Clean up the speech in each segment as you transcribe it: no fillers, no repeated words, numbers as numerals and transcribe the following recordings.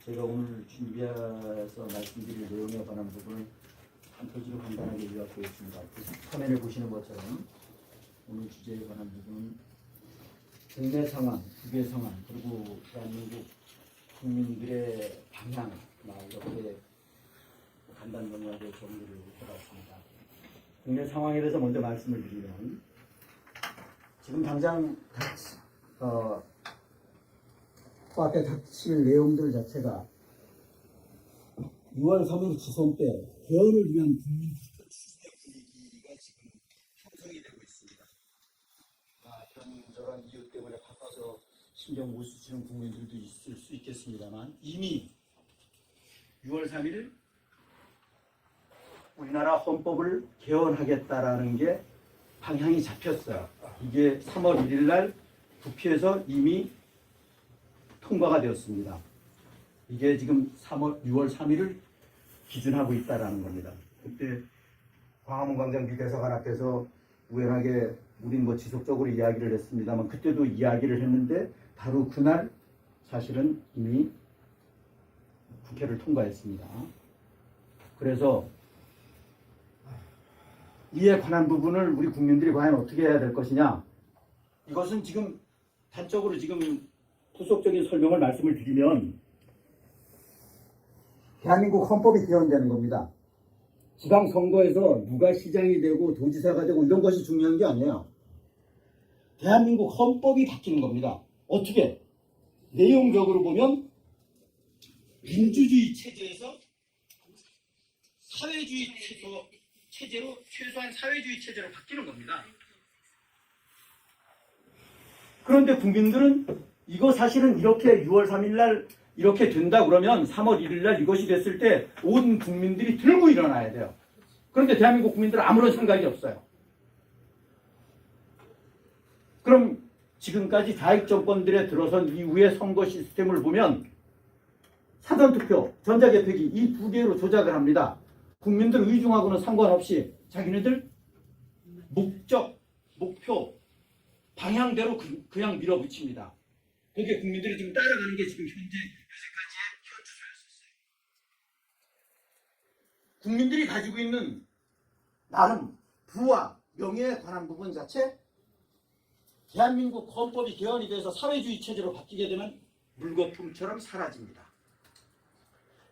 제가 오늘 준비해서 말씀드릴 내용에 관한 부분을 한 페이지로 간단하게 요약되었습니다. 화면에 보시는 것처럼 오늘 주제에 관한 부분은 국내 상황, 국외 상황, 그리고 대한민국 국민들의 방향, 이렇게 간단 명료하게 정리를 해봤습니다. 국내 상황에 대해서 먼저 말씀을 드리면 지금 당장 앞에 닥칠 내용들 자체가 6월 3일 지선 때 개헌을 위한 국민 투표 추진의 분위기가 지금 형성이 되고 있습니다. 이런저런 이유 때문에 바빠서 신경 못 쓰시는 국민들도 있을 수 있겠습니다만 이미 6월 3일 우리나라 헌법을 개헌하겠다라는 게 방향이 잡혔어요. 이게 3월 1일 날 국회에서 이미 통과가 되었습니다. 이게 지금 6월 3일을 기준하고 있다라는 겁니다. 그때 광화문 광장 미대사관 앞에서 우연하게 우린 지속적으로 이야기를 했습니다만 그때도 이야기를 했는데 바로 그날 사실은 이미 국회를 통과했습니다. 그래서 이에 관한 부분을 우리 국민들이 과연 어떻게 해야 될 것이냐, 이것은 지금 단적으로 지금 후속적인 설명을 말씀을 드리면 대한민국 헌법이 개헌되는 겁니다. 지방선거에서 누가 시장이 되고 도지사가 되고 이런 것이 중요한 게 아니에요. 대한민국 헌법이 바뀌는 겁니다. 어떻게? 내용적으로 보면 민주주의 체제에서 사회주의 체제로 최소한 사회주의 체제로 바뀌는 겁니다. 그런데 국민들은 이거 사실은 이렇게 6월 3일 날 이렇게 된다 그러면 3월 1일 날 이것이 됐을 때 온 국민들이 들고 일어나야 돼요. 그런데 대한민국 국민들은 아무런 생각이 없어요. 그럼 지금까지 좌익 정권들에 들어선 이후의 선거 시스템을 보면 사전투표, 전자개표기 이 두 개로 조작을 합니다. 국민들 의중하고는 상관없이 자기네들 목적, 목표, 방향대로 그냥 밀어붙입니다. 거기에 국민들이 지금 따라가는 게 지금 현재 여태까지의 현주소였었어요. 국민들이 가지고 있는 나름 부와 명예에 관한 부분 자체, 대한민국 헌법이 개헌이 돼서 사회주의 체제로 바뀌게 되면 물거품처럼 사라집니다.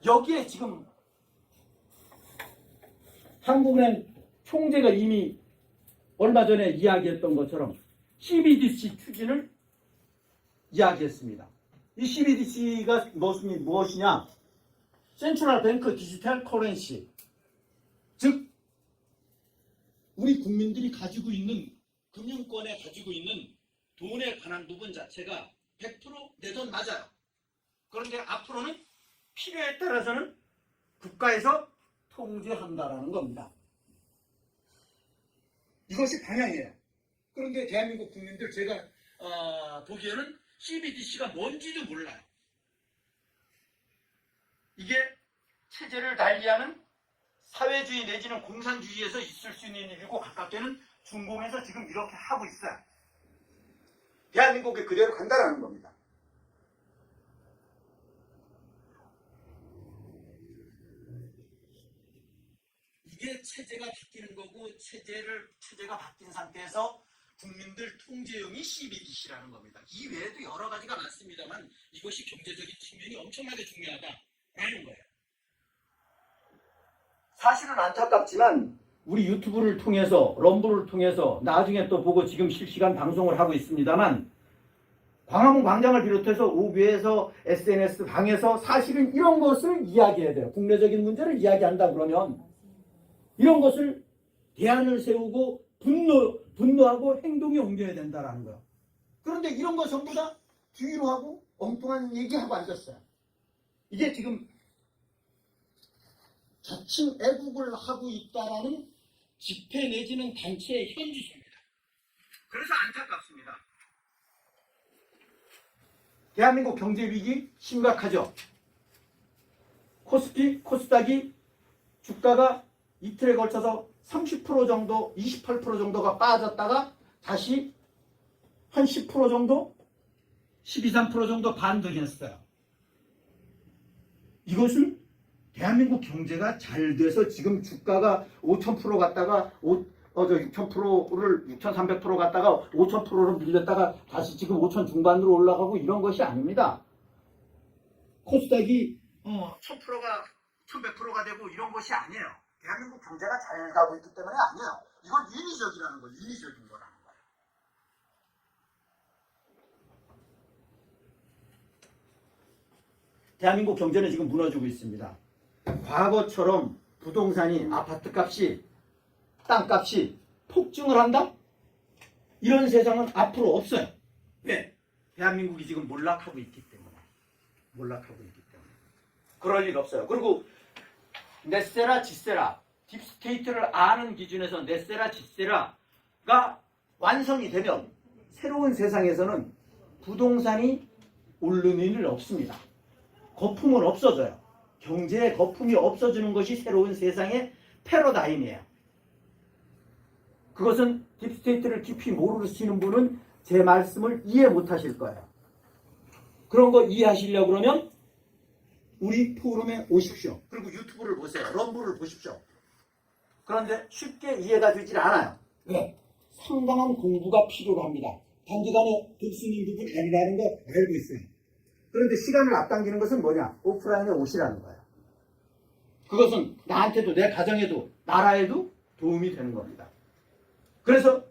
여기에 지금 한국은행 총재가 이미 얼마 전에 이야기했던 것처럼 CBDC 추진을 이야기했습니다. 이 CBDC가 무엇이냐? 센트럴 뱅크 디지털 커런시, 즉 우리 국민들이 가지고 있는 금융권에 가지고 있는 돈에 관한 부분 자체가 100% 내 돈 맞아요. 그런데 앞으로는 필요에 따라서는 국가에서 통제한다라는 겁니다. 이것이 방향이에요. 그런데 대한민국 국민들 제가 보기에는 CBDC가 뭔지도 몰라요. 이게 체제를 달리하는 사회주의 내지는 공산주의에서 있을 수 있는 일이고 가깝게는 중공에서 지금 이렇게 하고 있어요. 대한민국이 그대로 간다라는 겁니다. 이게 체제가 바뀌는 거고 체제가 바뀐 상태에서 국민들 통제용이 CBDC라는 겁니다. 이 외에도 여러 가지가 많습니다만 이것이 경제적인 측면이 엄청나게 중요하다라는 거예요. 사실은 안타깝지만 우리 유튜브를 통해서 럼블을 통해서 나중에 또 보고 지금 실시간 방송을 하고 있습니다만 광화문 광장을 비롯해서 오교에서 SNS 방에서 사실은 이런 것을 이야기해야 돼요. 국내적인 문제를 이야기한다 그러면 이런 것을 대안을 세우고 분노하고 행동에 옮겨야 된다라는 거예요. 그런데 이런 거 전부 다 뒤로 하고 엉뚱한 얘기하고 앉았어요. 이게 지금 자칭 애국을 하고 있다라는 집회 내지는 단체의 현주소입니다. 그래서 안타깝습니다. 대한민국 경제 위기 심각하죠. 코스닥이 주가가 이틀에 걸쳐서 30% 정도, 28% 정도가 빠졌다가 다시 한 10% 정도, 12, 13% 정도 반등했어요. 이것은 대한민국 경제가 잘 돼서 지금 주가가 5,000% 갔다가 6,000%를 6,300% 갔다가 5,000%로 밀렸다가 다시 지금 5,000 중반으로 올라가고 이런 것이 아닙니다. 코스닥이 1,000%가 1,100%가 되고 이런 것이 아니에요. 대한민국 경제가 잘 가고 있기 때문에 아니에요. 이건 인위적이라는 거예요. 인위적인 거라는 거예요. 대한민국 경제는 지금 무너지고 있습니다. 과거처럼 부동산이 아파트값이 땅값이 폭증을 한다? 이런 세상은 앞으로 없어요. 왜? 대한민국이 지금 몰락하고 있기 때문에. 그럴 일 없어요. 그리고 넷세라 지세라 딥스테이트를 아는 기준에서 넷세라 지세라가 완성이 되면 새로운 세상에서는 부동산이 오르는 일 없습니다. 거품은 없어져요. 경제의 거품이 없어지는 것이 새로운 세상의 패러다임이에요. 그것은 딥스테이트를 깊이 모르시는 분은 제 말씀을 이해 못하실 거예요. 그런 거 이해하시려고 그러면 우리 포럼에 오십시오. 그리고 유튜브를 보세요. 럼블을 보십시오. 그런데 쉽게 이해가 되질 않아요. 왜? 상당한 공부가 필요로 합니다. 단기간에 될 수 있는 부분이 아니라는 거 알고 있어요. 그런데 시간을 앞당기는 것은 뭐냐? 오프라인에 오시라는 거예요. 그것은 나한테도 내 가정에도 나라에도 도움이 되는 겁니다. 그래서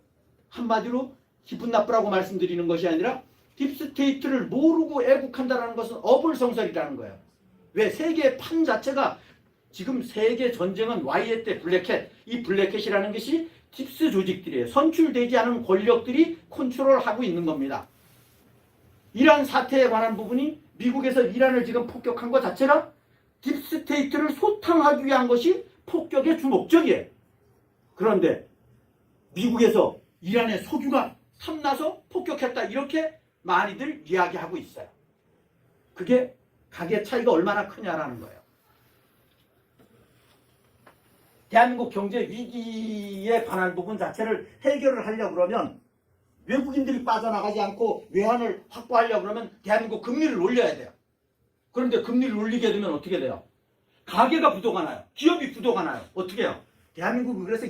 한마디로 기분 나쁘라고 말씀드리는 것이 아니라 딥스테이트를 모르고 애국한다는 것은 어불성설이라는 거예요. 왜? 세계의 판 자체가 지금 세계 전쟁은 Y의 때 블랙캣, 이 블랙캣이라는 것이 딥스 조직들이에요. 선출되지 않은 권력들이 컨트롤하고 있는 겁니다. 이란 사태에 관한 부분이 미국에서 이란을 지금 폭격한 것 자체가 딥스테이트를 소탕하기 위한 것이 폭격의 주 목적이에요. 그런데 미국에서 이란의 석유가 탐나서 폭격했다 이렇게 많이들 이야기하고 있어요. 그게 가계 차이가 얼마나 크냐라는 거예요. 대한민국 경제 위기에 관한 부분 자체를 해결을 하려고 그러면 외국인들이 빠져나가지 않고 외환을 확보하려고 그러면 대한민국 금리를 올려야 돼요. 그런데 금리를 올리게 되면 어떻게 돼요? 가계가 부도가 나요. 기업이 부도가 나요. 어떻게 해요? 대한민국은 그래서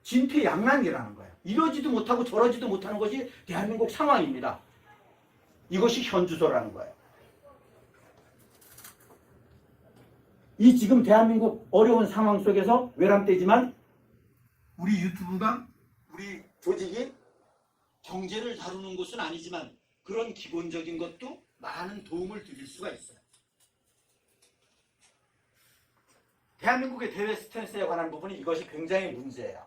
진퇴양난이라는 거예요. 이러지도 못하고 저러지도 못하는 것이 대한민국 상황입니다. 이것이 현주소라는 거예요. 이 지금 대한민국 어려운 상황 속에서 외람되지만 우리 유튜브가 우리 조직이 경제를 다루는 곳은 아니지만 그런 기본적인 것도 많은 도움을 드릴 수가 있어요. 대한민국의 대외 스탠스에 관한 부분이 이것이 굉장히 문제예요.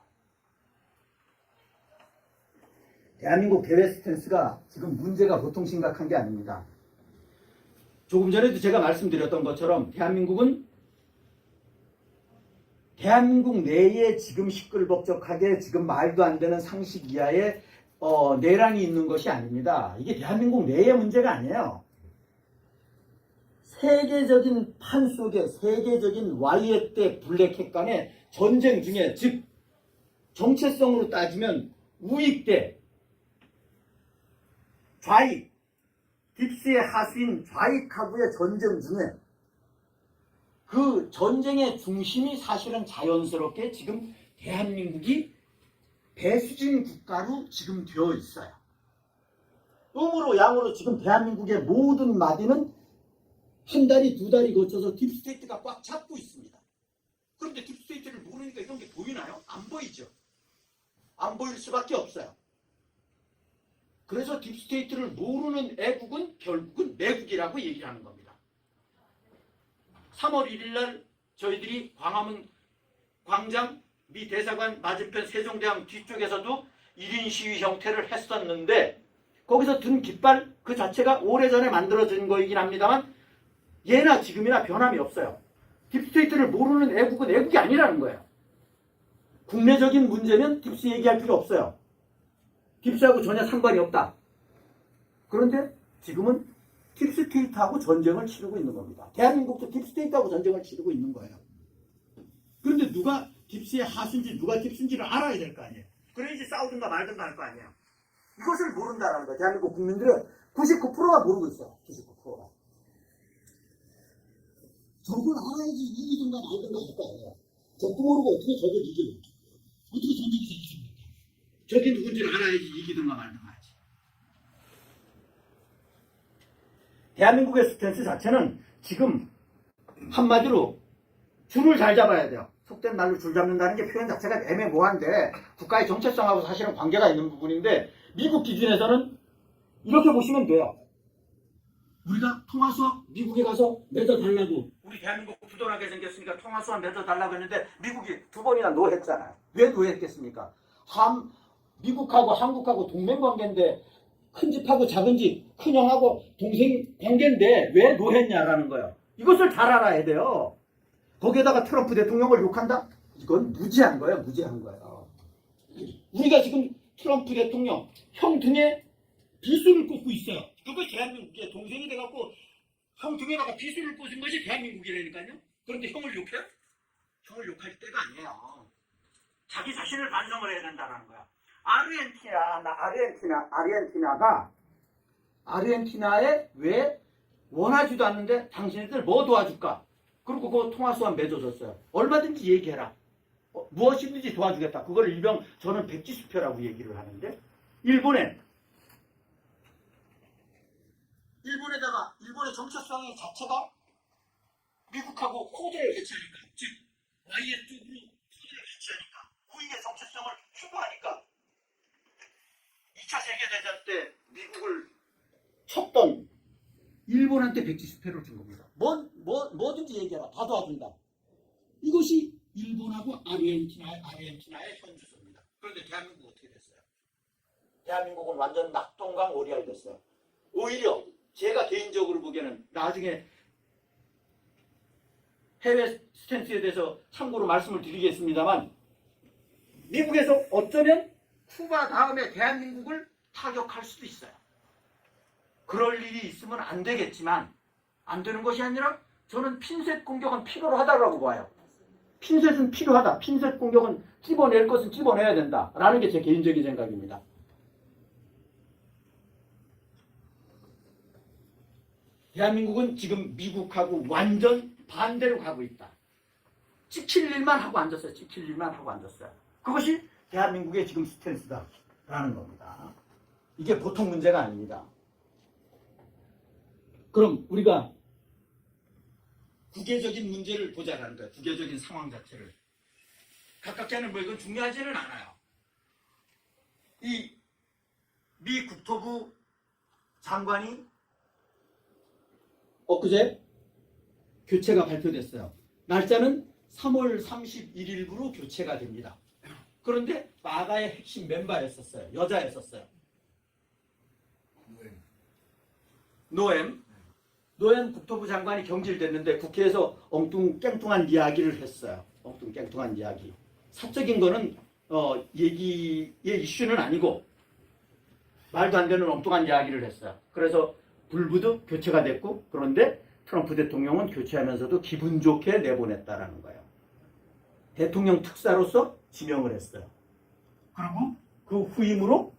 대한민국 대외 스탠스가 지금 문제가 보통 심각한 게 아닙니다. 조금 전에도 제가 말씀드렸던 것처럼 대한민국 내에 지금 시끌벅적하게 지금 말도 안 되는 상식 이하의 내란이 있는 것이 아닙니다. 이게 대한민국 내의 문제가 아니에요. 세계적인 판 속에 세계적인 Y의 때 블랙캣 간의 전쟁 중에 즉 정체성으로 따지면 우익 때 좌익 딥스의 하수인 좌익하고의 전쟁 중에 그 전쟁의 중심이 사실은 자연스럽게 지금 대한민국이 배수진 국가로 지금 되어 있어요. 음으로 양으로 지금 대한민국의 모든 마디는 한 달이 두 달이 거쳐서 딥스테이트가 꽉 잡고 있습니다. 그런데 딥스테이트를 모르니까 이런 게 보이나요? 안 보이죠. 안 보일 수밖에 없어요. 그래서 딥스테이트를 모르는 애국은 결국은 매국이라고 얘기를 하는 겁니다. 3월 1일 날 저희들이 광화문 광장 미 대사관 맞은편 세종대왕 뒤쪽에서도 1인 시위 형태를 했었는데 거기서 든 깃발 그 자체가 오래전에 만들어진 거이긴 합니다만 예나 지금이나 변함이 없어요. 딥스테이트를 모르는 애국은 애국이 아니라는 거예요. 국내적인 문제면 딥스 얘기할 필요 없어요. 딥스하고 전혀 상관이 없다. 그런데 지금은 딥스테이트하고 전쟁을 치르고 있는 겁니다. 대한민국도 딥스테이트하고 전쟁을 치르고 있는 거예요. 그런데 누가 딥스의 하수인지 누가 딥스인지를 알아야 될 거 아니에요. 그래야지 싸우든가 말든가 할 거 아니에요. 이것을 모른다는 거예요. 대한민국 국민들은 99%가 모르고 있어요. 99%가. 적을 알아야지 이기든가 말든가 할 거 아니야. 적도 모르고 어떻게 적을 이겨? 어떻게 전쟁에서 이깁니까? 적이 누군지를 알아야지 이기든가 말든가 하지. 대한민국의 스탠스 자체는 지금 한마디로 줄을 잘 잡아야 돼요. 속된 말로 줄 잡는다는 게 표현 자체가 애매모호한데 국가의 정체성하고 사실은 관계가 있는 부분인데 미국 기준에서는 이렇게 보시면 돼요. 우리가 통화수와 미국에 가서 맺어달라고 우리 대한민국 부도나게 생겼으니까 통화수와 맺어달라고 했는데 미국이 2번이나 노했잖아요. 왜 노했겠습니까? 미국하고 한국하고 동맹관계인데 큰 집하고 작은 집, 큰형하고 동생 관계인데 왜 노했냐라는 거예요. 이것을 잘 알아야 돼요. 거기에다가 트럼프 대통령을 욕한다? 이건 무지한 거예요. 무지한 거예요. 우리가 지금 트럼프 대통령 형 등에 비수를 꽂고 있어요. 그거 대한민국의 동생이 돼갖고 형 등에다가 비수를 꽂은 것이 대한민국이라니까요. 그런데 형을 욕해요? 형을 욕할 때가 아니에요. 자기 자신을 반성을 해야 된다는 거야. 아르헨티나에 왜 원하지도 않는데 당신들 뭐 도와줄까? 그리고 그 통화수완 맺어줬어요. 얼마든지 얘기해라. 무엇이든지 도와주겠다. 그걸 일명 저는 백지수표라고 얘기를 하는데 일본의 정체성의 자체가 미국하고 코드를 배치하니까 즉 YS 쪽으로 코드를 배치하니까 후익의 정체성을 추구하니까 2차 세계대전 때 미국을 쳤던 일본한테 백지수표를 준 겁니다. 뭐든지 얘기해라. 다 도와준다. 이것이 일본하고 아르헨티나의 현주소입니다. 그런데 대한민국은 어떻게 됐어요? 대한민국은 완전 낙동강 오리알 됐어요. 오히려 제가 개인적으로 보기에는 나중에 해외 스탠스에 대해서 참고로 말씀을 드리겠습니다만 미국에서 어쩌면 쿠바 다음에 대한민국을 타격할 수도 있어요. 그럴 일이 있으면 안 되겠지만 안 되는 것이 아니라 저는 핀셋 공격은 필요로 하다고 봐요. 핀셋은 필요하다. 핀셋 공격은 집어낼 것은 집어내야 된다라는 게 제 개인적인 생각입니다. 대한민국은 지금 미국하고 완전 반대로 가고 있다. 찍힐 일만 하고 앉았어요. 찍힐 일만 하고 앉았어요. 그것이 대한민국의 지금 스탠스다라는 겁니다. 이게 보통 문제가 아닙니다. 그럼 우리가 국외적인 문제를 보자라는 거예요. 국외적인 상황 자체를. 가깝게는 뭐 이건 중요하지는 않아요. 이 미 국토부 장관이 엊그제 교체가 발표됐어요. 날짜는 3월 31일부로 교체가 됩니다. 그런데 마가의 핵심 멤버였었어요. 여자였었어요. 노엠 국토부 장관이 경질됐는데 국회에서 엉뚱깽뚱한 이야기를 했어요. 엉뚱깽뚱한 이야기. 사적인 거는 얘기의 이슈는 아니고 말도 안 되는 엉뚱한 이야기를 했어요. 그래서 불부득 교체가 됐고 그런데 트럼프 대통령은 교체하면서도 기분 좋게 내보냈다라는 거예요. 대통령 특사로서 지명을 했어요. 그리고 그 후임으로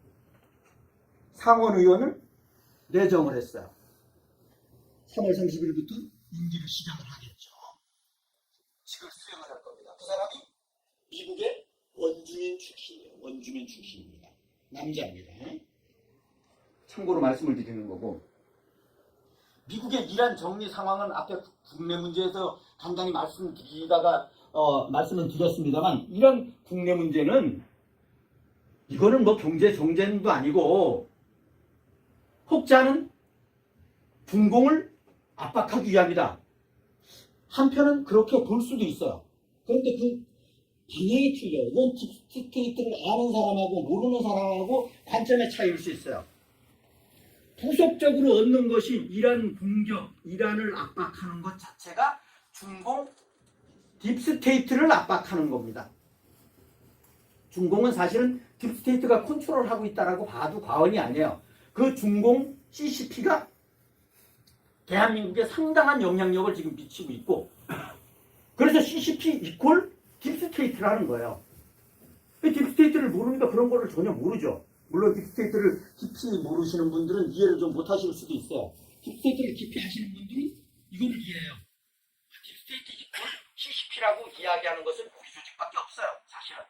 상원 의원을 내정을 했어요. 3월 30일부터 임기를 시작을 하겠죠. 직을 수행을 할 겁니다. 그 사람이 미국의 원주민 출신이에요. 원주민 출신입니다. 남자입니다. 참고로 말씀을 드리는 거고 미국의 이란 정리 상황은 앞에 국내 문제에서 간단히 말씀을 드렸습니다만 이런 국내 문제는 이거는 뭐 경제 정쟁도 아니고 혹자는 중공을 압박하기 위함이다. 한편은 그렇게 볼 수도 있어요. 그런데 그 방향이 틀려요. 이건 딥스테이트를 아는 사람하고 모르는 사람하고 관점의 차이일 수 있어요. 부속적으로 얻는 것이 이란 공격, 이란을 압박하는 것 자체가 중공 딥스테이트를 압박하는 겁니다. 중공은 사실은 딥스테이트가 컨트롤하고 있다라고 봐도 과언이 아니에요. 그 중공 CCP가 대한민국에 상당한 영향력을 지금 미치고 있고 그래서 CCP 이퀄 딥스테이트라는 거예요. 딥스테이트를 모르니까 그런 거를 전혀 모르죠. 물론 딥스테이트를 깊이 모르시는 분들은 이해를 좀 못하실 수도 있어요. 딥스테이트를 깊이 하시는 분들은 이거를 이해해요. CCP라고 이야기하는 것은 우리 조직밖에 없어요. 사실은.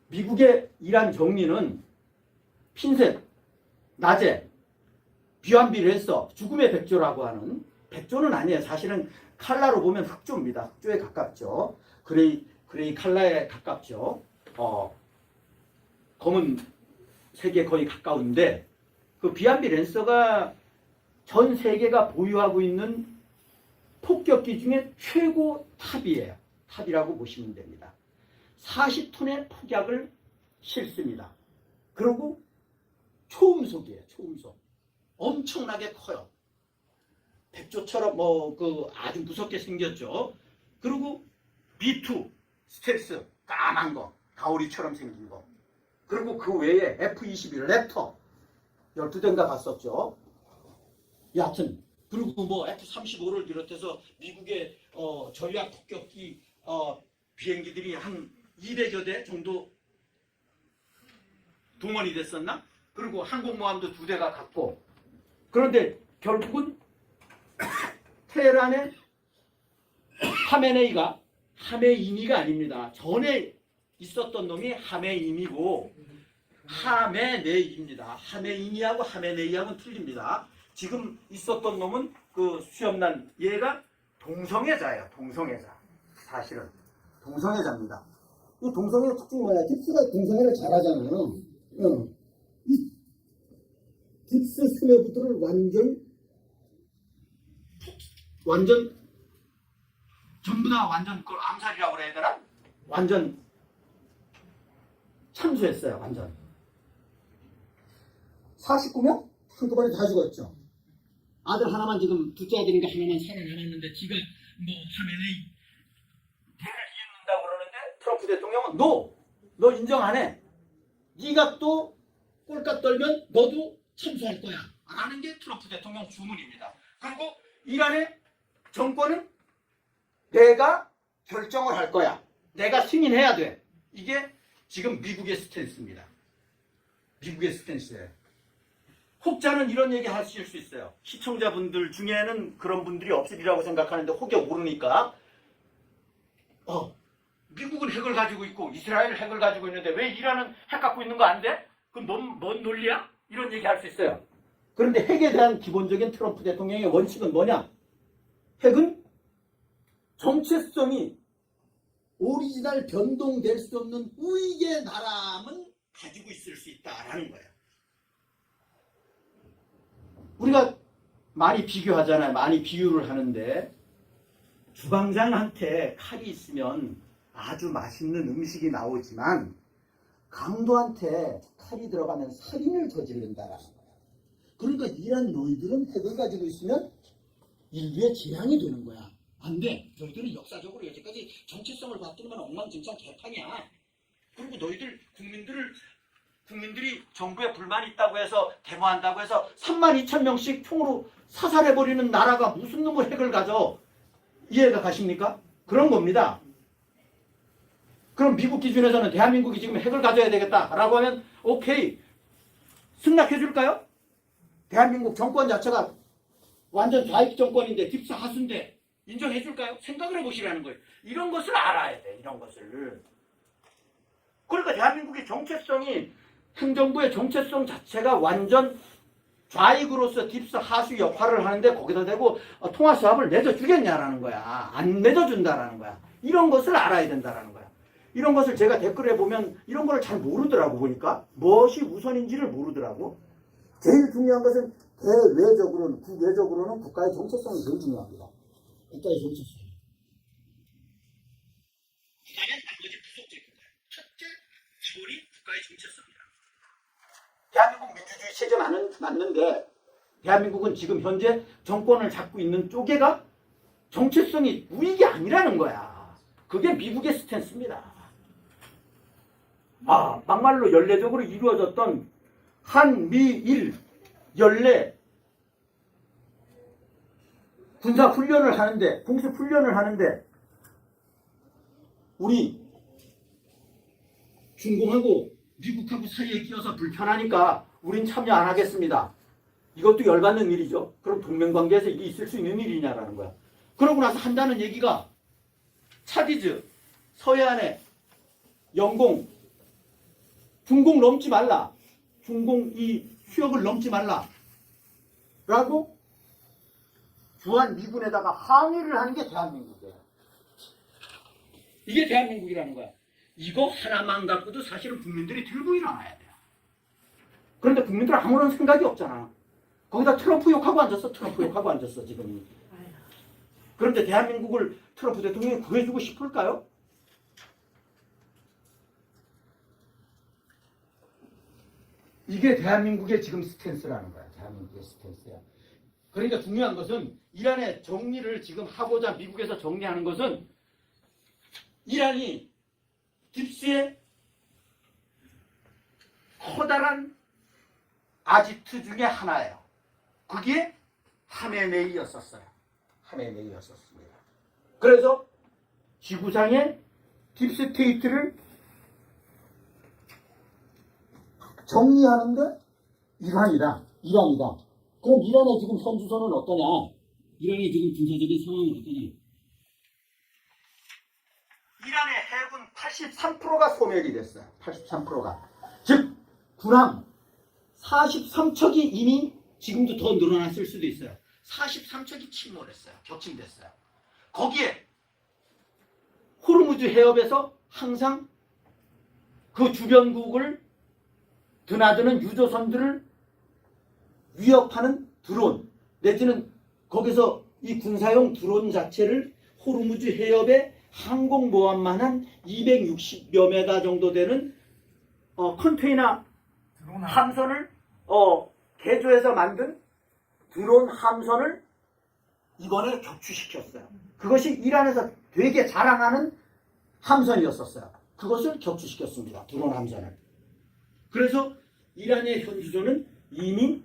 미국의 이란 정리는 핀셋, 나제, 비완비 랜서, 죽음의 백조라고 하는, 백조는 아니에요. 사실은 칼라로 보면 흑조입니다. 흑조에 가깝죠. 그레이 칼라에 가깝죠. 검은 색에 거의 가까운데, 그 비완비 랜서가 전 세계가 보유하고 있는 폭격기 중에 최고 탑이에요. 탑이라고 보시면 됩니다. 40톤의 폭약을 싣습니다. 그리고 초음속이에요. 초음속. 엄청나게 커요. 백조처럼 아주 무섭게 생겼죠. 그리고 B2 스텔스 까만 거, 가오리처럼 생긴 거. 그리고 그 외에 F-21 랩터 12대인가 갔었죠. 여하튼 그리고 F-35를 비롯해서 미국의 전략 폭격기 비행기들이 한 200여 대 정도 동원이 됐었나? 그리고 항공모함도 2대가 갔고, 그런데 결국은 테헤란의 하메네이가, 하메이니가 아닙니다. 전에 있었던 놈이 하메이니고 하메네이입니다. 하메이니하고 하메네이하고는 틀립니다. 지금 있었던 놈은 그 수염난 얘가 동성애자예요. 동성애자. 사실은 동성애자입니다. 이 동성애의 특징이 뭐야? 깁스가 동성애를 잘하잖아요. 이 깁스 스매부들을 완전 전부 다 완전 그걸 암살이라고 그래야 되나? 완전 참수했어요. 완전 49명? 한꺼번에 다 죽었죠. 아들 하나만, 지금 둘째 아들인가 하나만 살아남았는데, 지가 하면은 대를 이은다고 그러는데, 트럼프 대통령은 너 인정 안 해. 네가 또 꼴값 떨면 너도 참수할 거야 라는 게 트럼프 대통령 주문입니다. 그리고 이란의 정권은 내가 결정을 할 거야. 내가 승인해야 돼. 이게 지금 미국의 스탠스입니다. 미국의 스탠스예요. 혹자는 이런 얘기 하실 수 있어요. 시청자분들 중에는 그런 분들이 없으리라고 생각하는데 혹여 모르니까, 미국은 핵을 가지고 있고 이스라엘은 핵을 가지고 있는데 왜 이란은 핵 갖고 있는 거 안 돼? 그건 뭔 논리야? 이런 얘기 할 수 있어요. 그런데 핵에 대한 기본적인 트럼프 대통령의 원칙은 뭐냐? 핵은 정체성이 오리지널 변동될 수 없는 우익의 나라만 가지고 있을 수 있다라는 거예요. 우리가 많이 비교하잖아요. 많이 비유를 하는데, 주방장한테 칼이 있으면 아주 맛있는 음식이 나오지만 강도한테 칼이 들어가면 살인을 저지른다라는 거야. 그러니까 이란 너희들은 핵을 가지고 있으면 인류의 재앙이 되는 거야. 안 돼. 너희들은 역사적으로 여태까지 정체성을 봤더니만 엉망진창 개판이야. 그리고 너희들 국민들이 정부에 불만이 있다고 해서 데모한다고 해서 32,000명씩 총으로 사살해버리는 나라가 무슨 놈의 핵을 가져. 이해가 가십니까? 그런 겁니다. 그럼 미국 기준에서는 대한민국이 지금 핵을 가져야 되겠다라고 하면 오케이, 승낙해 줄까요? 대한민국 정권 자체가 완전 좌익 정권인데 깁스 하수인데 인정해 줄까요? 생각을 해보시라는 거예요. 이런 것을 알아야 돼. 이런 것을. 그러니까 대한민국의 정체성이, 행정부의 정체성 자체가 완전 좌익으로서 딥스 하수 역할을 하는데 거기다 대고 통화사업을 맺어주겠냐라는 거야. 안 맺어준다라는 거야. 이런 것을 알아야 된다라는 거야. 이런 것을 제가 댓글에 보면 이런 걸 잘 모르더라고. 보니까 무엇이 우선인지를 모르더라고. 제일 중요한 것은 대외적으로는, 국외적으로는 국가의 정체성이 제일 중요합니다. 국가의 정체성. 그다음에 나머지 부속적인 거예요. 첫째 기본이 국가의 정체성이다. 대한민국 민주주의 체제 맞는데 대한민국은 지금 현재 정권을 잡고 있는 쪼개가 정체성이 우익이 아니라는 거야. 그게 미국의 스탠스입니다. 막말로 연례적으로 이루어졌던 한미일 연례 군사훈련을 하는데, 공습훈련을 하는데 우리 중공하고 미국하고 사이에 끼어서 불편하니까 우린 참여 안 하겠습니다. 이것도 열받는 일이죠. 그럼 동맹관계에서 이게 있을 수 있는 일이냐라는 거야. 그러고 나서 한다는 얘기가 차디즈, 서해안에 영공, 중공 넘지 말라. 중공 이 휴역을 넘지 말라. 라고 주한 미군에다가 항의를 하는 게 대한민국이에요. 이게 대한민국이라는 거야. 이거 하나만 갖고도 사실은 국민들이 들고 일어나야 돼요. 그런데 국민들은 아무런 생각이 없잖아. 거기다 트럼프 욕하고 앉았어. 트럼프 욕하고 앉았어 지금. 그런데 대한민국을 트럼프 대통령이 구해주고 싶을까요? 이게 대한민국의 지금 스탠스라는 거야. 대한민국의 스탠스야. 그러니까 중요한 것은 이란의 정리를 지금 하고자 미국에서 정리하는 것은 이란이 딥스의 커다란 아지트 중에 하나예요. 그게 하메네이였었어요. 하메네이였었습니다. 그래서 지구상의 딥스테이트를 정리하는데 이란이다. 그럼 이란의 지금 현주소는 어떠냐? 이란의 지금 군사적인 상황은 어떠냐? 이란의 해군 83%가 소멸이 됐어요. 83%가. 즉 군함 43척이 이미 지금도 더 늘어났을 수도 있어요. 43척이 침몰했어요. 격침됐어요. 거기에 호르무즈 해협에서 항상 그 주변국을 드나드는 유조선들을 위협하는 드론 내지는 거기서 이 군사용 드론 자체를 호르무즈 해협에 항공모함만 한 260여 메가 정도 되는 컨테이너 함선을 개조해서 만든 드론 함선을 이번에 격추시켰어요. 그것이 이란에서 되게 자랑하는 함선이었었어요. 그것을 격추시켰습니다. 드론 함선을. 그래서 이란의 현주소는 이미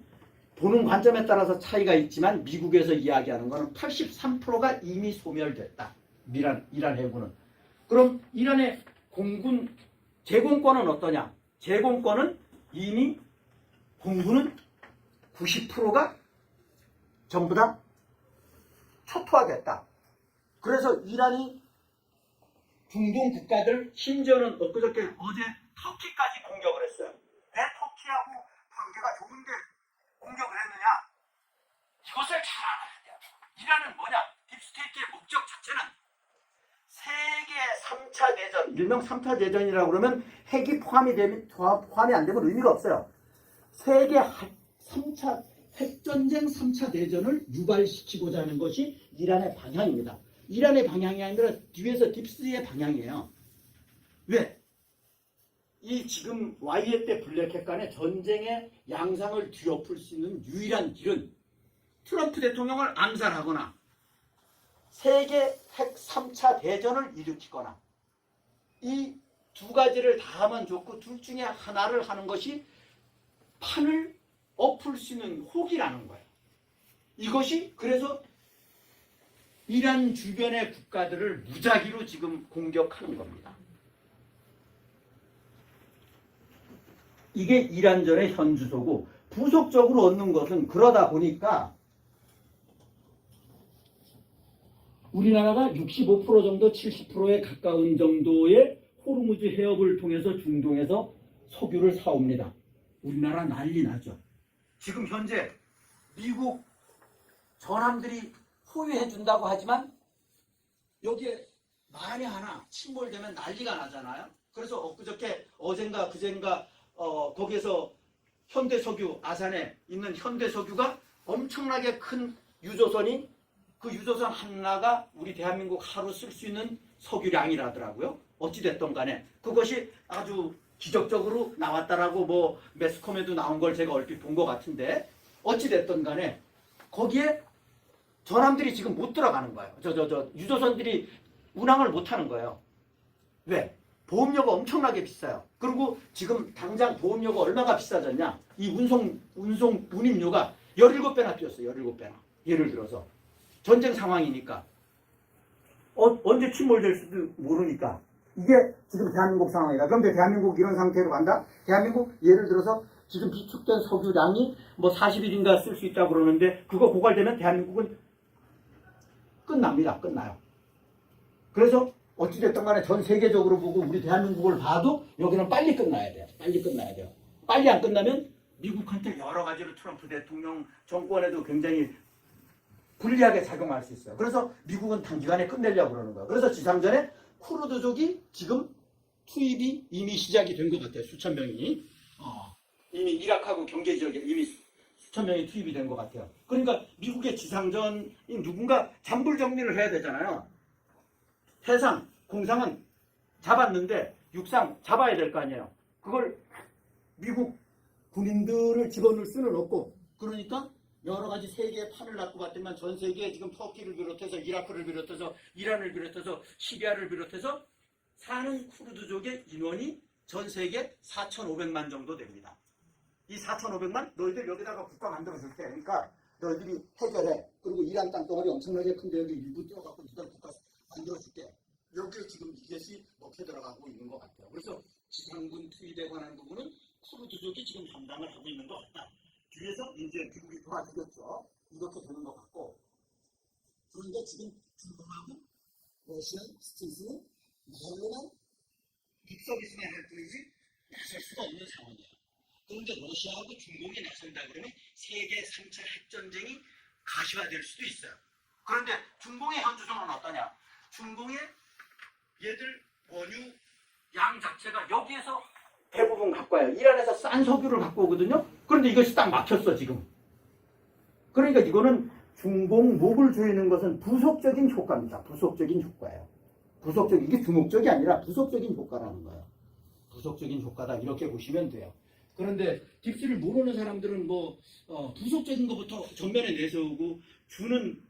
보는 관점에 따라서 차이가 있지만 미국에서 이야기하는 것은 83%가 이미 소멸됐다. 이란 해군은. 그럼 이란의 공군 제공권은 어떠냐? 제공권은 이미 공군은 90%가 전부 다 초토화됐다. 그래서 이란이 중동 국가들 심지어는 엊그저께 어제 터키까지 공격을 했어요. 왜 터키하고 관계가 좋은데 공격을 했느냐? 이것을 잘 알아야 돼요. 이란은 뭐냐? 딥스테이트의 목적 자체는 세계 3차 대전, 일명 3차 대전이라고 그러면 핵이 포함이 안 되면 의미가 없어요. 세계 3차 핵전쟁 3차 대전을 유발시키고자 하는 것이 이란의 방향입니다. 이란의 방향이 아니라 뒤에서 딥스의 방향이에요. 왜? 이 지금 YA 때 블랙핵 간의 전쟁의 양상을 뒤엎을 수 있는 유일한 길은 트럼프 대통령을 암살하거나 세계 핵 3차 대전을 일으키거나 이 두 가지를 다 하면 좋고 둘 중에 하나를 하는 것이 판을 엎을 수 있는 혹이라는 거예요. 이것이 그래서 이란 주변의 국가들을 무작위로 지금 공격하는 겁니다. 이게 이란전의 현주소고 부속적으로 얻는 것은 그러다 보니까 우리나라가 65% 정도 70%에 가까운 정도의 호르무즈 해협을 통해서 중동에서 석유를 사옵니다. 우리나라 난리 나죠. 지금 현재 미국 전함들이 호위해 준다고 하지만 여기에 만에 하나 침몰되면 난리가 나잖아요. 그래서 엊그저께 어젠가 그젠가 거기에서 현대석유 아산에 있는 현대석유가 엄청나게 큰 유조선이 그 유조선 하나가 우리 대한민국 하루 쓸 수 있는 석유량이라더라고요. 어찌됐든 간에 그것이 아주 기적적으로 나왔다라고 뭐 매스컴에도 나온 걸 제가 얼핏 본 것 같은데 어찌됐든 간에 거기에 전함들이 지금 못 들어가는 거예요. 유조선들이 운항을 못 하는 거예요. 왜? 보험료가 엄청나게 비싸요. 그리고 지금 당장 보험료가 얼마가 비싸졌냐? 이 운임료가 17배나 뛰었어요. 17배나. 예를 들어서. 전쟁 상황이니까. 언제 침몰될지도 모르니까. 이게 지금 대한민국 상황이다. 그런데 대한민국 이런 상태로 간다? 대한민국 예를 들어서 지금 비축된 석유량이 뭐 40일인가 쓸 수 있다고 그러는데 그거 고갈되면 대한민국은 끝납니다. 끝나요. 그래서 어찌됐든 간에 전 세계적으로 보고 우리 대한민국을 봐도 여기는 빨리 끝나야 돼요. 빨리 끝나야 돼요. 빨리 안 끝나면 미국한테 여러 가지로 트럼프 대통령 정권에도 굉장히 불리하게 작용할 수 있어요. 그래서 미국은 단기간에 끝내려고 그러는 거예요. 그래서 지상전에 쿠르드족이 지금 투입이 이미 시작이 된 것 같아요. 수천 명이. 이미 이라크하고 경계 지역에 이미 수천 명이 투입이 된 것 같아요. 그러니까 미국의 지상전이 누군가 잠불 정리를 해야 되잖아요. 해상, 공상은 잡았는데 육상 잡아야 될 거 아니에요. 그걸 미국 군인들을 집어넣을 수는 없고, 그러니까 여러 가지 세계의 판을 갖고 봤더만 전 세계에 지금 터키를 비롯해서 이라크를 비롯해서 이란을 비롯해서 시리아를 비롯해서 사는 쿠르드족의 인원이 전 세계 4,500만 정도 됩니다. 이 4,500만 너희들 여기다가 국가 만들어줄 때, 그러니까 너희들이 해결해. 그리고 이란 땅덩어리 엄청나게 큰데 여기 일부 떼어갖고 니들 국가 만들어줄게. 여기에 지금 이것이 먹혀 들어가고 있는 것 같아요. 그래서 지상군 투입에 관한 부분은 쿠르드족이 지금 담당을 하고 있는 것 같다. 뒤에서 이제 미국이 도와주겠죠. 이렇게 되는 것 같고. 그런데 지금 중동하고 러시아, 스티즈는 멜로만 립서비스만 할 뿐이지 나설 수가 없는 상황이에요. 그런데 러시아하고 중공이 나선다 그러면 세계 3차 핵전쟁이 가시화될 수도 있어요. 그런데 중공의 현주소는 어떠냐? 중공의 얘들 원유 양 자체가 여기에서 대부분 갖고 와요. 이란에서 싼 석유를 갖고 오거든요. 그런데 이것이 딱 막혔어 지금. 그러니까 이거는 중공 목을 조이는 것은 부속적인 효과입니다. 부속적인 효과예요. 부속적, 이게 주목적이 아니라 부속적인 효과라는 거예요. 부속적인 효과다 이렇게 보시면 돼요. 그런데 딥스를 모르는 사람들은 부속적인 것부터 전면에 내세우고 주는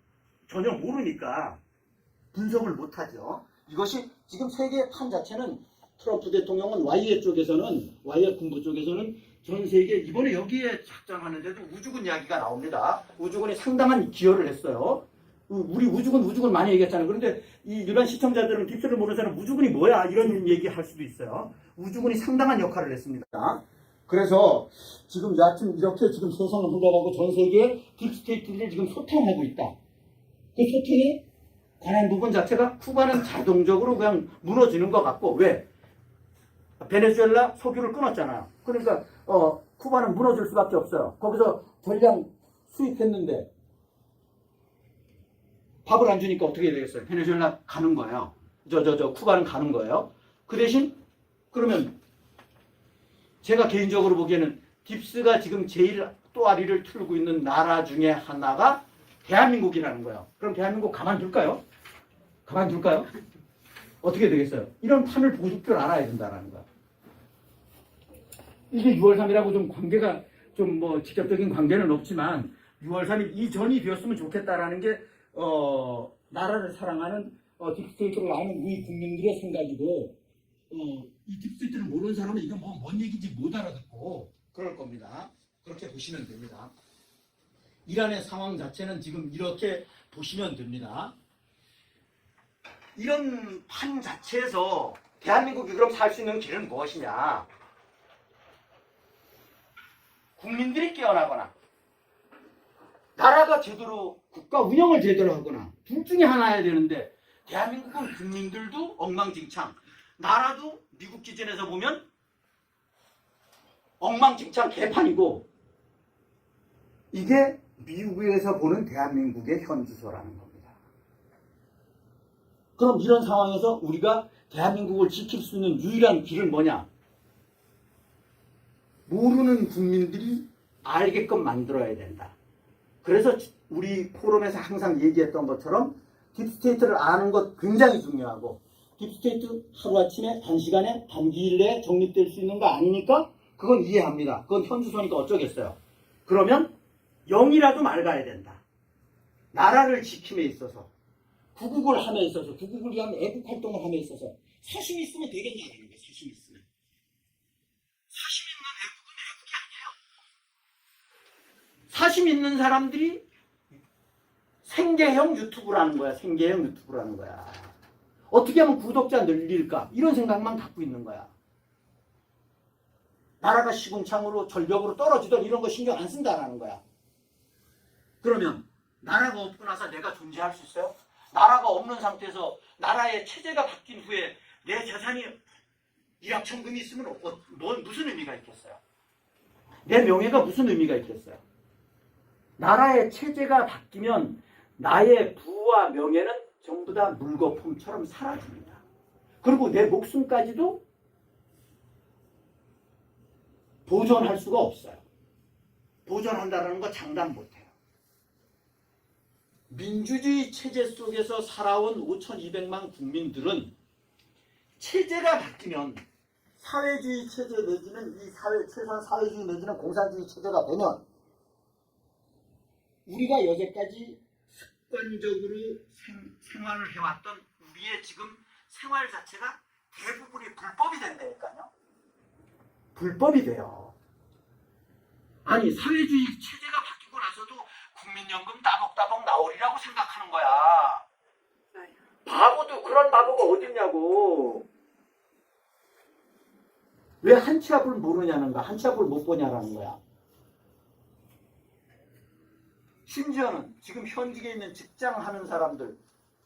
전혀 모르니까 분석을 못하죠. 이것이 지금 세계 판 자체는 트럼프 대통령은 YA 쪽에서는 YA 군부 쪽에서는 전 세계 이번에 여기에 작전하는데도 우주군 이야기가 나옵니다. 우주군이 상당한 기여를 했어요. 우리 우주군 많이 얘기했잖아요. 그런데 이 일반 시청자들은 딥스를 모르는 사람은 우주군이 뭐야 이런 얘기 할 수도 있어요. 우주군이 상당한 역할을 했습니다. 그래서 지금 여하튼 이렇게 지금 세상을 흘러가고 전 세계의 딥스테이트들이 지금 소통하고 있다. 그 소통에 관한 부분 자체가 쿠바는 자동적으로 그냥 무너지는 것 같고, 왜? 베네수엘라 석유를 끊었잖아요. 그러니까 쿠바는 무너질 수밖에 없어요. 거기서 전량 수입했는데 밥을 안 주니까 어떻게 되겠어요? 베네수엘라 가는 거예요. 쿠바는 가는 거예요. 그 대신 그러면 제가 개인적으로 보기에는 딥스가 지금 제일 또아리를 틀고 있는 나라 중에 하나가 대한민국이라는 거예요. 그럼 대한민국 가만둘까요? 가만둘까요? 어떻게 되겠어요? 이런 판을 보실 줄 알아야 된다는 거야. 이게 6월 3일하고 좀 관계가 좀 직접적인 관계는 없지만 6월 3일 이전이 되었으면 좋겠다라는 게 나라를 사랑하는 딥스테이트를 아는 우리 국민들의 생각이고, 이 딥스테이트를 모르는 사람은 이건 뭔 얘기인지 못 알아듣고 그럴 겁니다. 그렇게 보시면 됩니다. 이란의 상황 자체는 지금 이렇게 보시면 됩니다. 이런 판 자체에서 대한민국이 그럼 살 수 있는 길은 무엇이냐? 국민들이 깨어나거나 나라가 제대로 국가 운영을 제대로 하거나 둘 중에 하나 해야 되는데, 대한민국은 국민들도 엉망진창, 나라도 미국 기준에서 보면 엉망진창 개판이고, 이게 미국에서 보는 대한민국의 현주소라는 겁니다. 그럼 이런 상황에서 우리가 대한민국을 지킬 수 있는 유일한 길은 뭐냐? 모르는 국민들이 알게끔 만들어야 된다. 그래서 우리 포럼에서 항상 얘기했던 것처럼 딥스테이트를 아는 것 굉장히 중요하고, 딥스테이트 하루아침에 단시간에 단기일 내에 정립될 수 있는 거 아니니까 그건 이해합니다. 그건 현주소니까 어쩌겠어요. 그러면 0이라도 맑아야 된다. 나라를 지킴에 있어서, 구국을 함에 있어서, 구국을 위한 애국 활동을 함에 있어서 사심이 있으면 되겠냐는 거예요. 사심이 있으면. 사심 있는 애국은 애국이 아니에요. 사심 있는 사람들이 생계형 유튜브라는 거야. 생계형 유튜브라는 거야. 어떻게 하면 구독자 늘릴까? 이런 생각만 갖고 있는 거야. 나라가 시궁창으로 절벽으로 떨어지던 이런 거 신경 안 쓴다라는 거야. 그러면 나라가 없고 나서 내가 존재할 수 있어요? 나라가 없는 상태에서 나라의 체제가 바뀐 후에 내 재산이 일확천금이 있으면 무슨 의미가 있겠어요? 내 명예가 무슨 의미가 있겠어요? 나라의 체제가 바뀌면 나의 부와 명예는 전부 다 물거품처럼 사라집니다. 그리고 내 목숨까지도 보존할 수가 없어요. 보존한다는 거 장담 못해요. 민주주의 체제 속에서 살아온 5,200만 국민들은 체제가 바뀌면 사회주의 체제 내지는 이 최소한 사회주의 내지는 공산주의 체제가 되면 우리가 여태까지 습관적으로 생활을 해왔던 우리의 지금 생활 자체가 대부분이 불법이 된다니까요. 불법이 돼요. 아니 사회주의 체제가 바뀌고 나서도 국민연금 따복따복 나오리라고 생각하는 거야. 바보도 그런 바보가 어딨냐고. 왜 한치 앞을 모르냐는 거야. 한치 앞을 못 보냐라는 거야. 심지어는 지금 현직에 있는 직장하는 사람들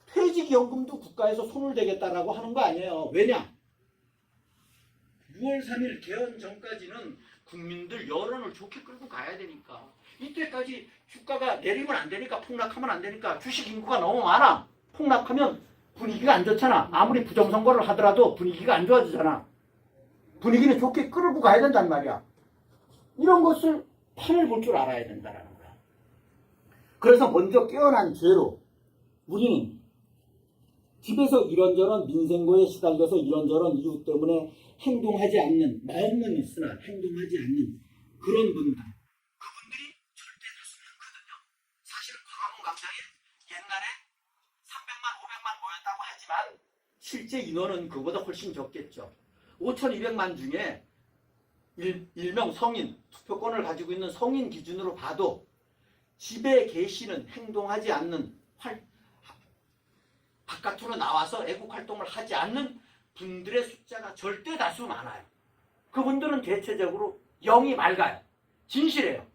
퇴직연금도 국가에서 손을 대겠다라고 하는 거 아니에요. 왜냐? 6월 3일 개헌 전까지는 국민들 여론을 좋게 끌고 가야 되니까. 이때까지 주가가 내리면 안 되니까, 폭락하면 안 되니까, 주식 인구가 너무 많아. 폭락하면 분위기가 안 좋잖아. 아무리 부정선거를 하더라도 분위기가 안 좋아지잖아. 분위기는 좋게 끌고 가야 된단 말이야. 이런 것을 판을 볼 줄 알아야 된다는 거야. 그래서 먼저 깨어난 죄로 우리는 집에서 이런저런 민생고에 시달려서 이런저런 이유 때문에 행동하지 않는, 마음은 있으나 행동하지 않는 그런 분들, 그분들이 절대 다수는 않거든요. 사실 광화문 광장에 옛날에 300만, 500만 모였다고 하지만 실제 인원은 그보다 훨씬 적겠죠. 5,200만 중에 일명 성인, 투표권을 가지고 있는 성인 기준으로 봐도 집에 계시는, 행동하지 않는, 바깥으로 나와서 애국활동을 하지 않는 분들의 숫자가 절대 다수 많아요. 그분들은 대체적으로 영이 맑아요. 진실해요.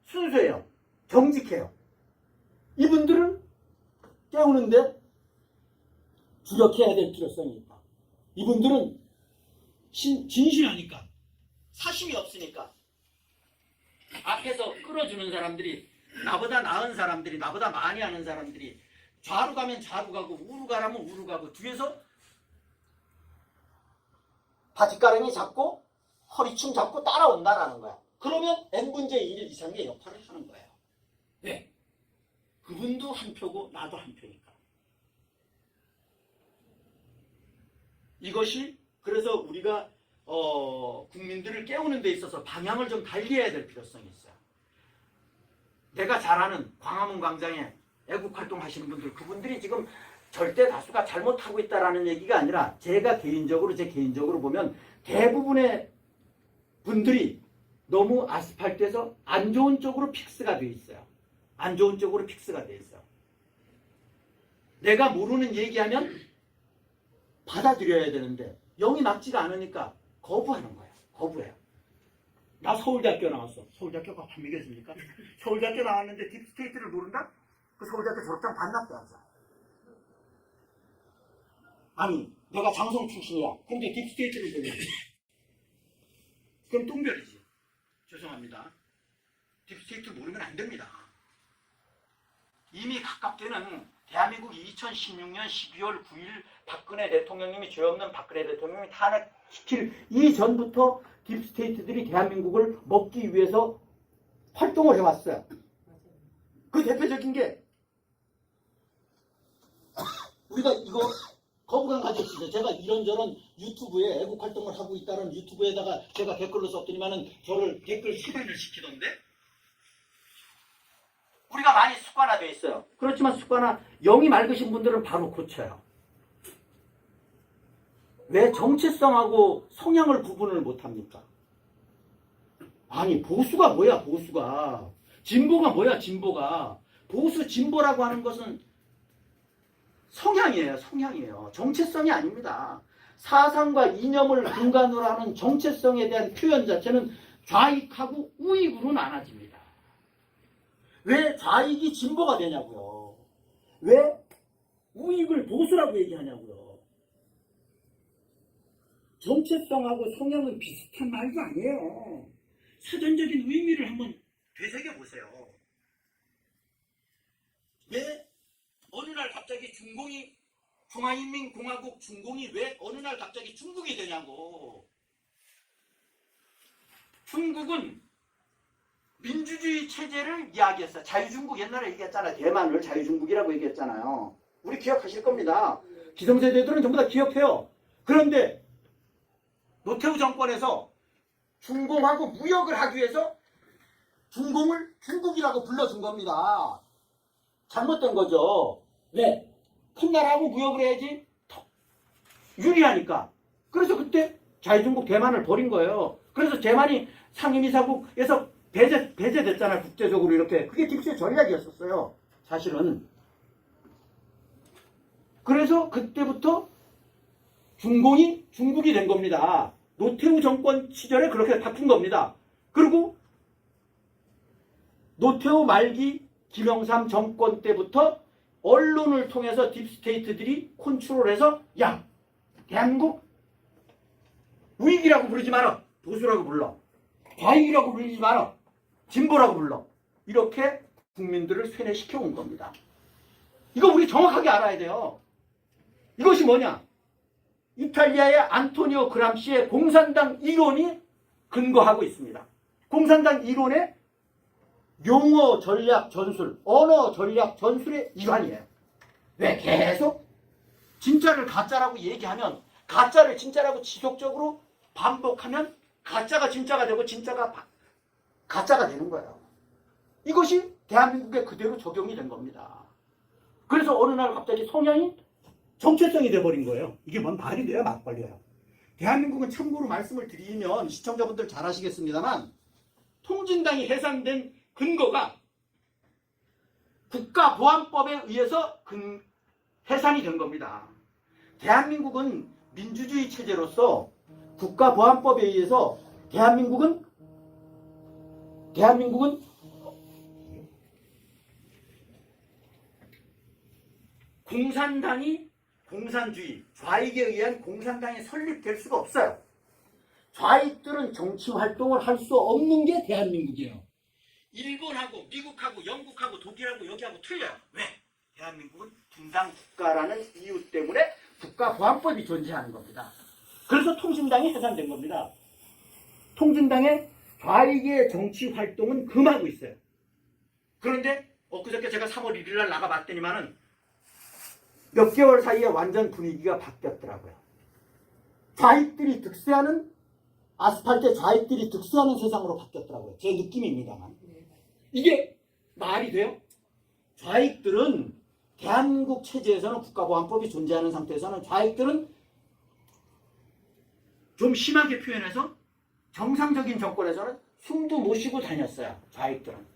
순수해요. 정직해요. 이분들은 깨우는데 주력해야 될 필요성이 있다. 이분들은 진실하니까, 사심이 없으니까 앞에서 끌어주는 사람들이, 나보다 나은 사람들이, 나보다 많이 하는 사람들이 좌로 가면 좌로 가고 우로 가라면 우로 가고 뒤에서 바지가랑이 잡고 허리춤 잡고 따라온다라는 거야. 그러면 n분의 1 이상의 역할을 하는 거예요. 왜? 그분도 한 표고 나도 한 표니까. 이것이 그래서 우리가 국민들을 깨우는 데 있어서 방향을 좀 달리해야 될 필요성이 있어요. 내가 잘 아는 광화문 광장에 애국활동 하시는 분들, 그분들이 지금 절대 다수가 잘못하고 있다라는 얘기가 아니라 제가 개인적으로, 제 개인적으로 보면 대부분의 분들이 너무 아스팔트에서 안 좋은 쪽으로 픽스가 돼 있어요. 안 좋은 쪽으로 픽스가 돼 있어요. 내가 모르는 얘기하면 받아들여야 되는데 영이 맞지가 않으니까 거부하는 거야. 거부해요. 나 서울대학교 나왔어. 서울대학교가 판매겠습니까? 서울대학교 나왔는데 딥스테이트를 모른다? 그 서울대학교 졸업장 반납도 하자. 아니, 내가 장성 출신이야. 근데 딥스테이트를 모르겠어. 그럼 똥별이지. 죄송합니다. 딥스테이트 모르면 안 됩니다. 이미 가깝게는 대한민국이 2016년 12월 9일 박근혜 대통령님이, 죄 없는 박근혜 대통령님이 탄핵시킬 이전부터 딥스테이트들이 대한민국을 먹기 위해서 활동을 해왔어요. 그 대표적인 게 우리가 이거 거부감 가졌어요. 제가 이런저런 유튜브에 애국 활동을 하고 있다는 유튜브에다가 제가 댓글로 썼더니만은 저를 댓글 차단을 시키던데. 우리가 많이 습관화되어 있어요. 그렇지만 영이 맑으신 분들은 바로 고쳐요. 왜 정체성하고 성향을 구분을 못합니까? 아니, 보수가 뭐야, 보수가. 진보가 뭐야, 진보가. 보수, 진보라고 하는 것은 성향이에요, 성향이에요. 정체성이 아닙니다. 사상과 이념을 근간으로 하는 정체성에 대한 표현 자체는 좌익하고 우익으로 나눠집니다. 왜 좌익이 진보가 되냐고요. 왜 우익을 보수라고 얘기하냐고요. 정체성하고 성향은 비슷한 말도 아니에요. 사전적인 의미를 한번 되새겨보세요. 왜 어느 날 갑자기 중화인민공화국 중공이 왜 어느 날 갑자기 중국이 되냐고. 중국은 민주주의 체제를 이야기했어요. 자유중국 옛날에 얘기했잖아요. 대만을 자유중국이라고 얘기했잖아요. 우리 기억하실 겁니다. 기성세대들은 전부 다 기억해요. 그런데 노태우 정권에서 중공하고 무역을 하기 위해서 중공을 중국이라고 불러준 겁니다. 잘못된 거죠. 왜? 큰 나라하고 무역을 해야지 유리하니까. 그래서 그때 자유중국 대만을 버린 거예요. 그래서 대만이 상임이사국에서 배제됐잖아요. 국제적으로 이렇게. 그게 딥스의 전략이었었어요. 사실은. 그래서 그때부터 중공이 중국이 된 겁니다. 노태우 정권 시절에 그렇게 바뀐 겁니다. 그리고 노태우 말기 김영삼 정권 때부터 언론을 통해서 딥스테이트들이 컨트롤해서 야, 대한민국 우익이라고 부르지 마라. 보수라고 불러. 좌익이라고 부르지 마라. 진보라고 불러. 이렇게 국민들을 세뇌시켜 온 겁니다. 이거 우리 정확하게 알아야 돼요. 이것이 뭐냐? 이탈리아의 안토니오 그람시의 공산당 이론이 근거하고 있습니다. 공산당 이론의 용어 전략 전술, 언어 전략 전술의 일환이에요. 왜 계속 진짜를 가짜라고 얘기하면, 가짜를 진짜라고 지속적으로 반복하면 가짜가 진짜가 되고 진짜가 가짜가 되는 거예요. 이것이 대한민국에 그대로 적용이 된 겁니다. 그래서 어느 날 갑자기 성향이 정체성이 돼버린 거예요. 이게 뭔 말이 돼요? 막걸리예요. 대한민국은 참고로 말씀을 드리면 시청자분들 잘 아시겠습니다만 통진당이 해산된 근거가 국가보안법에 의해서 해산이 된 겁니다. 대한민국은 민주주의 체제로서 국가보안법에 의해서 대한민국은 공산주의, 좌익에 의한 공산당이 설립될 수가 없어요. 좌익들은 정치 활동을 할 수 없는 게 대한민국이에요. 일본하고 미국하고 영국하고 독일하고 여기하고 틀려요. 왜? 대한민국은 분당 국가라는 이유 때문에 국가보안법이 존재하는 겁니다. 그래서 통진당이 해산된 겁니다. 통진당의 좌익의 정치 활동은 금하고 있어요. 그런데 엊그저께 제가 3월 1일 날 나가봤더니만은 몇 개월 사이에 완전 분위기가 바뀌었더라고요. 좌익들이 득세하는, 아스팔트에 좌익들이 득세하는 세상으로 바뀌었더라고요. 제 느낌입니다만. 이게 말이 돼요? 좌익들은 대한민국 체제에서는 국가보안법이 존재하는 상태에서는 좌익들은 좀 심하게 표현해서 정상적인 정권에서는 숨도 못 쉬고 다녔어요. 좌익들은.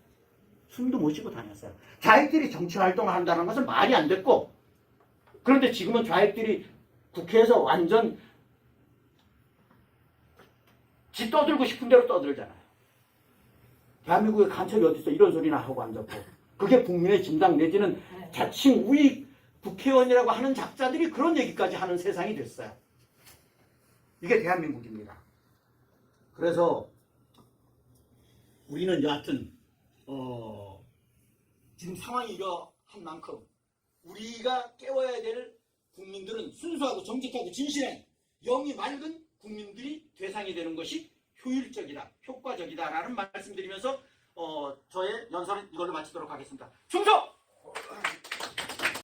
숨도 못 쉬고 다녔어요. 좌익들이 정치활동을 한다는 것은 말이 안 됐고, 그런데 지금은 좌익들이 국회에서 완전 지 떠들고 싶은 대로 떠들잖아요. 대한민국에 간첩이 어디 있어 이런 소리나 하고 앉았고, 그게 국민의 진당 내지는 자칭 우익 국회의원이라고 하는 작자들이 그런 얘기까지 하는 세상이 됐어요. 이게 대한민국입니다. 그래서 우리는 여하튼 지금 상황이 이러한 만큼 우리가 깨워야 될 국민들은 순수하고 정직하고 진실한 영이 맑은 국민들이 대상이 되는 것이 효율적이다, 효과적이다라는 말씀드리면서 저의 연설은 이걸로 마치도록 하겠습니다. 충성!